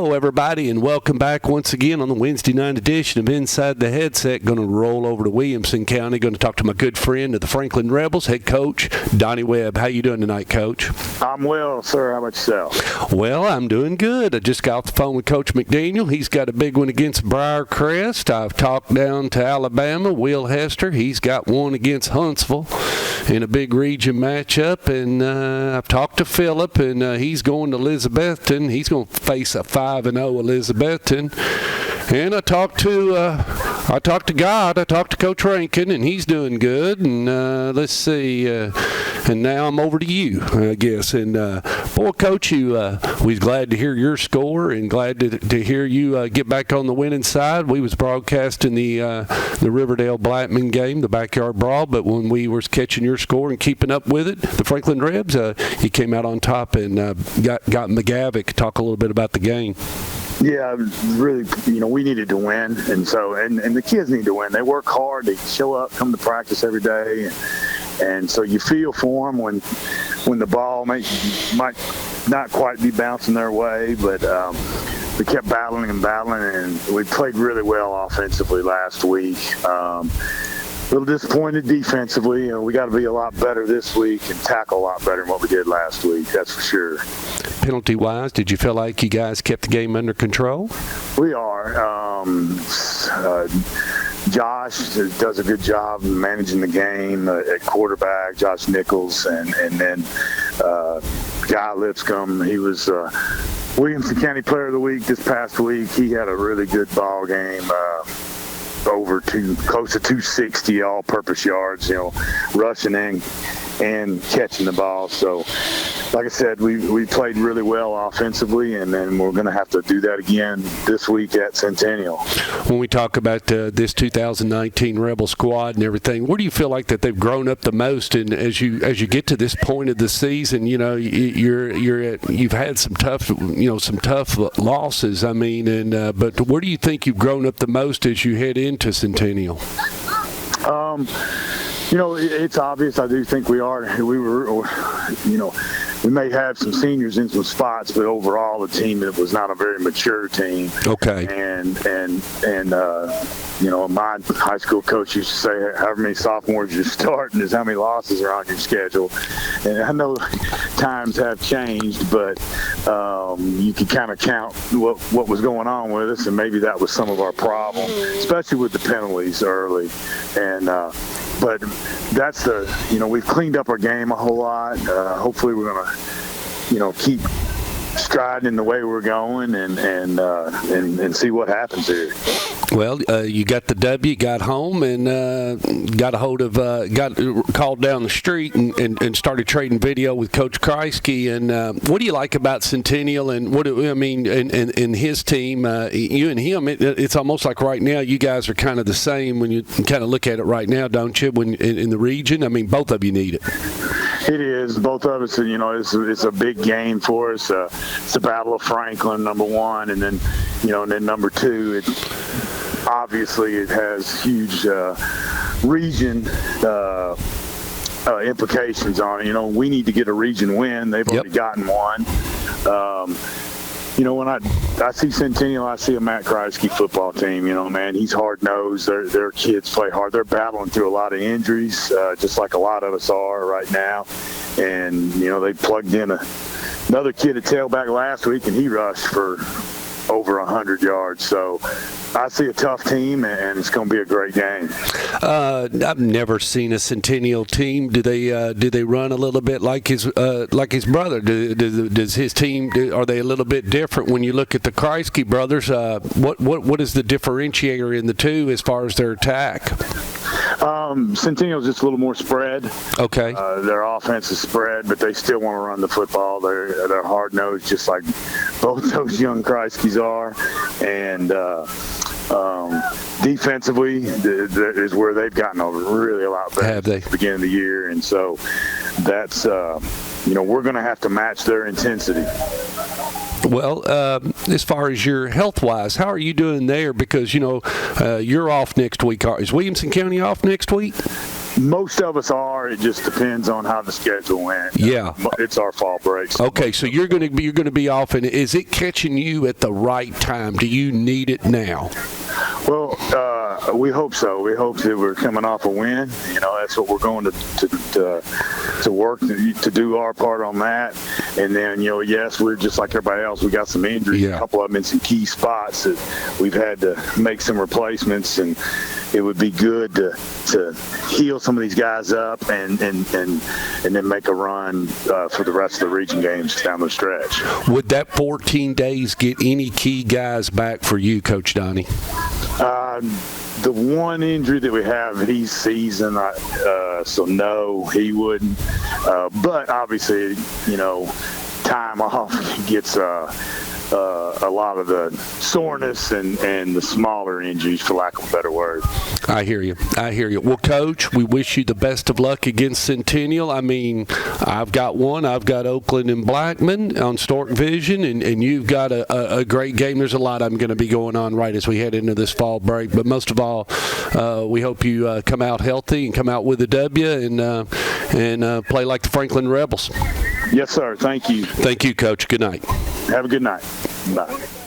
Hello, everybody, and welcome back once again on the Wednesday night edition of Inside the Headset. Going to roll over to Williamson County. Going to talk to my good friend of the Franklin Rebels, head coach Donnie Webb. How you doing tonight, Coach? I'm well, sir. How about yourself? Well, I'm doing good. I just got off the phone with Coach McDaniel. He's got a big one against Briarcrest. I've talked down to Alabama, Will Hester. He's got one against Huntsville in a big region matchup. And I've talked to Phillip, and he's going to Elizabethton. He's going to face a 5-0 Elizabethton. And I talked to God. I talked to Coach Rankin, and he's doing good. And let's see. And now I'm over to you, I guess. And boy, Coach, we's glad to hear your score and glad to hear you get back on the winning side. We was broadcasting the Riverdale Blackman game, the backyard brawl. But when we was catching your score and keeping up with it, the Franklin Rebs, he came out on top and got McGavick. Talk a little bit about the game. Yeah, really, we needed to win, and so and the kids need to win. They work hard. They show up, come to practice every day, and so you feel for them when the ball might not quite be bouncing their way, but we kept battling, and we played really well offensively last week. A little disappointed defensively. We got to be a lot better this week and tackle a lot better than what we did last week. That's for sure. Penalty-wise, did you feel like you guys kept the game under control? We are. Josh does a good job managing the game at quarterback, Josh Nichols, and then Guy Lipscomb. He was Williamson County Player of the Week this past week. He had a really good ball game. Close to 260 all-purpose yards, rushing in and catching the ball. So, like I said, we played really well offensively, and then we're going to have to do that again this week at Centennial. When we talk about this 2019 Rebel squad and everything, where do you feel like that they've grown up the most? And as you get to this point of the season, you've had some tough losses. I mean, but where do you think you've grown up the most as you head into Centennial? It's obvious. I do think we are. We may have some seniors in some spots, but overall the team, it was not a very mature team. Okay. And my high school coach used to say, however many sophomores you start is how many losses are on your schedule. And I know times have changed, but you can kind of count what was going on with us, and maybe that was some of our problem, especially with the penalties early. And but that's we've cleaned up our game a whole lot. Hopefully we're going to, keep striding in the way we're going and see what happens here. Well, you got the W, got home, and got called down the street and started trading video with Coach Kreisky. And what do you like about Centennial? And and his team, you and him, it's almost like right now you guys are kind of the same when you kind of look at it right now, don't you? When in the region, I mean, both of you need it. It is. Both of us, it's a big game for us. It's the Battle of Franklin, number one, and then, and then number two, obviously it has huge region implications on it. We need to get a region win. They've already gotten one. When I see Centennial, I see a Matt Kreisky football team. He's hard-nosed. Their kids play hard. They're battling through a lot of injuries, just like a lot of us are right now. And, they plugged in another kid at tailback last week, and he rushed for over 100 yards. So I see a tough team, and it's going to be a great game. I've never seen a Centennial team. Do they run a little bit like his brother? Does his team? Are they a little bit different when you look at the Kreisky brothers? What is the differentiator in the two as far as their attack? Centennial's just a little more spread. Okay. Their offense is spread, but they still want to run the football. They're hard-nosed, just like both those young Kreiskys are. And defensively is where they've gotten really a lot better at the beginning of the year. And so that's, we're going to have to match their intensity. Well, as far as your health-wise, how are you doing there? Because, you're off next week. Is Williamson County off next week? Most of us are. It just depends on how the schedule went. Yeah, it's our fall break. Okay, so you're going to be off, and is it catching you at the right time? Do you need it now? Well, we hope so. We hope that we're coming off a win. That's what we're going to work to do our part on that. And then, yes, we're just like everybody else. We got some injuries, a couple of them in some key spots that we've had to make some replacements, and it would be good to heal some of these guys up and then make a run for the rest of the region games down the stretch. Would that 14 days get any key guys back for you, Coach Donnie? The one injury that we have, he's seasoned, so no, he wouldn't. But obviously, time off gets a lot of the soreness and the smaller injuries, for lack of a better word. I hear you. Well, Coach, we wish you the best of luck against Centennial. I mean, I've got one. I've got Oakland and Blackman on Stork Vision, and you've got a great game. There's a lot of them going to be going on right as we head into this fall break. But most of all, we hope you come out healthy and come out with a W and play like the Franklin Rebels. Yes, sir. Thank you. Thank you, Coach. Good night. Have a good night. Bye.